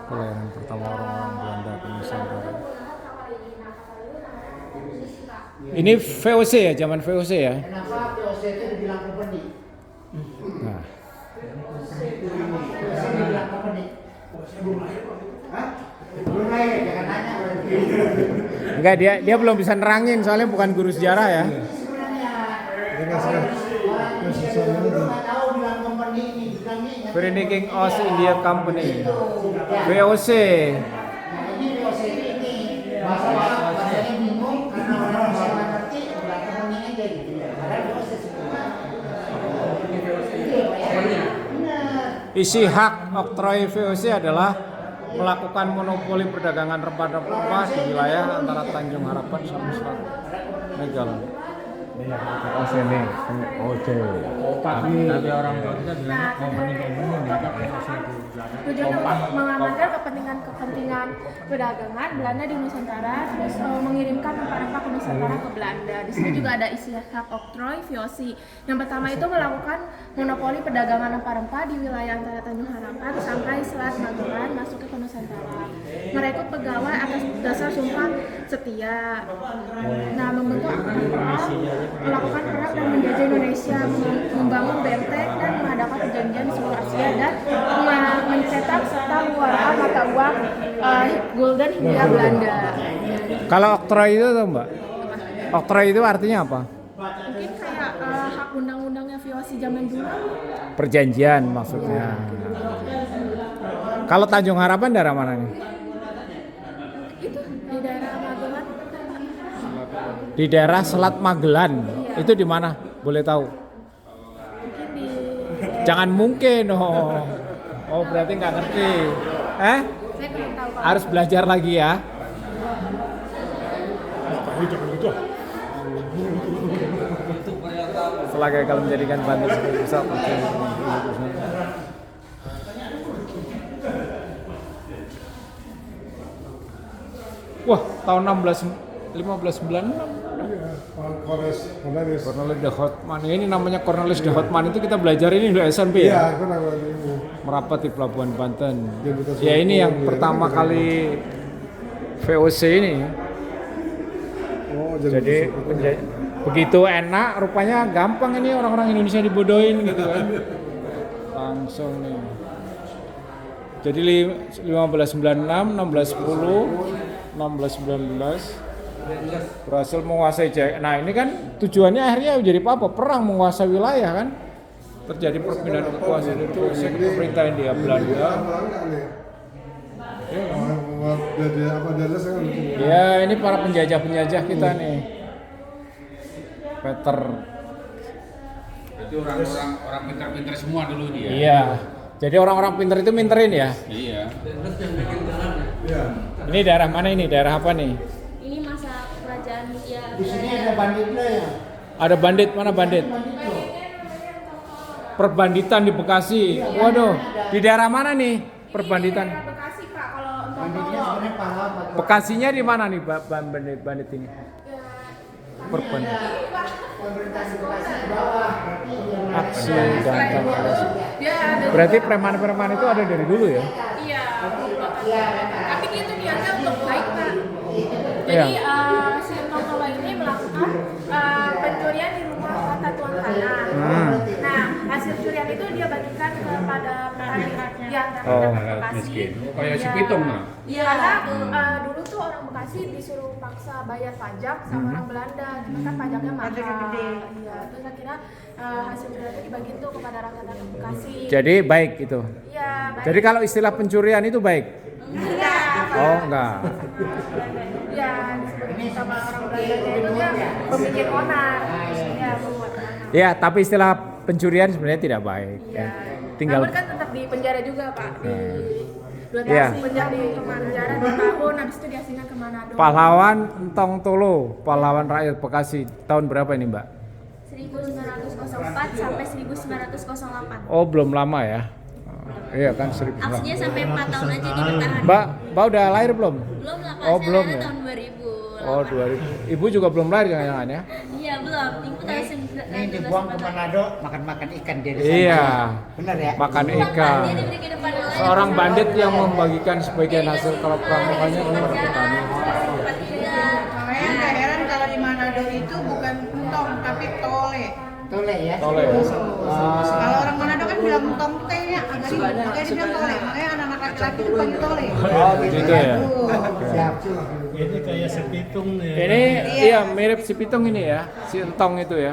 pelayanan pertama orang-orang Belanda ke Nusantara. Ini VOC ya, zaman VOC ya. Kenapa VOC itu dibilang company? Nah, VOC dibilang company? Hah? Belum lahir, jangan nanya berarti. enggak, dia belum bisa nerangin soalnya bukan guru sejarah ya. Sebenarnya orang Indonesia dulu nggak tahu bilang company ini, bilangnya Printing East India Company. VOC. Nah ini VOC ini bahasanya bingung karena orang bisa nggak ngerti bilang company aja gitu ya. Padahal VOC sebenarnya. Benar. Isi hak oktroy VOC adalah melakukan monopoli perdagangan rempah-rempah di wilayah antara Tanjung Harapan sampai Selat Megal. Oh sini, oke. Tapi orang tua kita bilang company dianggap tujuannya untuk mengamankan kepentingan perdagangan Belanda di Nusantara, terus mengirimkan rempah-rempah ke Nusantara ke Belanda. Di sini juga ada isi hak oktroy VOC. Yang pertama itu melakukan monopoli perdagangan rempah-rempah di wilayah antara Tanjung Harapan sampai Selat Magelang masuk ke Nusantara. Merekrut pegawai atas dasar sumpah setia. Nah, membentuk angkatan melakukan perang dan menjajah Indonesia, membangun benteng dan mengadakan perjanjian di seluruh Asia dan mencetak serta mengeluarkan mata uang gulden hingga Belanda. Kalau oktroy itu tuh Mbak, oktroy itu artinya apa? Mungkin kayak hak undang-undangnya VOC zaman dulu. Perjanjian maksudnya. Kalau Tanjung Harapan daerah mana nih? Itu di daerah Magelang. Di daerah Selat Magelang. Itu di mana? Boleh tahu? Mungkin di Jangan mungkin. Oh berarti nggak ngerti. saya kurang tahu Pak. Harus belajar lagi ya. Setelah gagal menjadikan Banten sebagai pusat. Wah, tahun 1596. Cornelis. Cornelis de Houtman. Ini namanya Cornelis de Houtman itu kita belajar ini di SMP ya. Iya, aku namanya ini. Merapat di Pelabuhan Banten. Dia buta Ya ini yang suku, pertama ya. kali VOC ini. Oh, Jadi begitu enak, rupanya gampang ini orang-orang Indonesia dibodohin gitu kan. Langsung nih. Jadi 1596, 1610, 1619 berhasil menguasai Jakarta. Nah ini kan tujuannya akhirnya jadi apa? Perang menguasai wilayah kan. Terjadi perpindahan kekuasaan dari VOC ke pemerintah India Belanda. Ya ini para penjajah-penjajah kita nih. Peter. Itu orang pintar-pintar semua dulu dia. Iya. Jadi orang-orang pintar itu minterin ya. Iya. Ini daerah mana ini? Daerah apa nih? Ini masa kerajaan ya. Di sini ada banditnya ya. Ada bandit, mana bandit? Perbanditan di Bekasi. Waduh, di daerah mana nih perbanditan? Bekasi Pak, kalau untuk Banditnya sebenarnya pahlawan. Bekasinya di mana nih bandit ini? Perbandit. Pemerintah di Bekasi di bawah. Aksi dan kalkulasi. dia ada Berarti preman-preman itu ada dari dulu ya? iya. Tapi dia tuh dianggap untuk baik Pak. Iya. Jadi si Tongkola ini melakukan pencurian di rumah kata tuan tanah. Nah, hasil curian itu dia bagikan kepada petani yang Oh, terdekat Bekasi. Kayak si Pitung nah. Iya, karena dulu tuh orang Bekasi disuruh paksa bayar pajak sama orang Belanda, cuma kan pajaknya mahal. Iya, terus akhirnya hasil curian itu dibagi tuh kepada rakyat Bekasi. Jadi baik itu. Iya, baik. Jadi kalau istilah pencurian itu baik? Iya, Pak. Oh enggak. Iya, disebut sama orang Belanda itu dia pemikir onar. Iya, membuat onar. Ya, tapi istilah pencurian sebenarnya tidak baik. Iya. Ya. Tinggal Namun kan tetap di penjara juga Pak. Di 2 tahun Iya. penjara di penjara 2 tahun, habis itu diasingkan ke Manado. pahlawan Entong Tolo, pahlawan rakyat Bekasi. Tahun berapa ini Mbak? 1904 sampai 1908. Oh belum lama ya. Iya kan 1000. Aksinya sampai 4 tahun aja dipertahankan. Mbak udah lahir belum? Belum lah Pak, Oh, saya belum lahir ya? tahun 2000. Oh 2000. Ibu juga belum lahir jangan-jangan ya? Iya belum. belum. Ibu tahu Ini dibuang ke Manado makan-makan ikan dia di sana. Iya. Benar ya? Makan ikan. Dia diberi ke depan nelayan. Seorang bandit yang membagikan sebagian hasil kalau perampokannya kepada petani. Makanya nggak heran kalau di Manado itu bukan entong tapi tole. Tole ya. Tole. Kalau orang Manado kan bilang entong tuh kayaknya agak ribet, makanya dia bilang tole. Makanya anak-anak laki-laki itu panggil tole. Oh Gitu ya. Siap. Ini kayak sepitung nih. Ini iya mirip si pitung ini ya, si entong itu ya.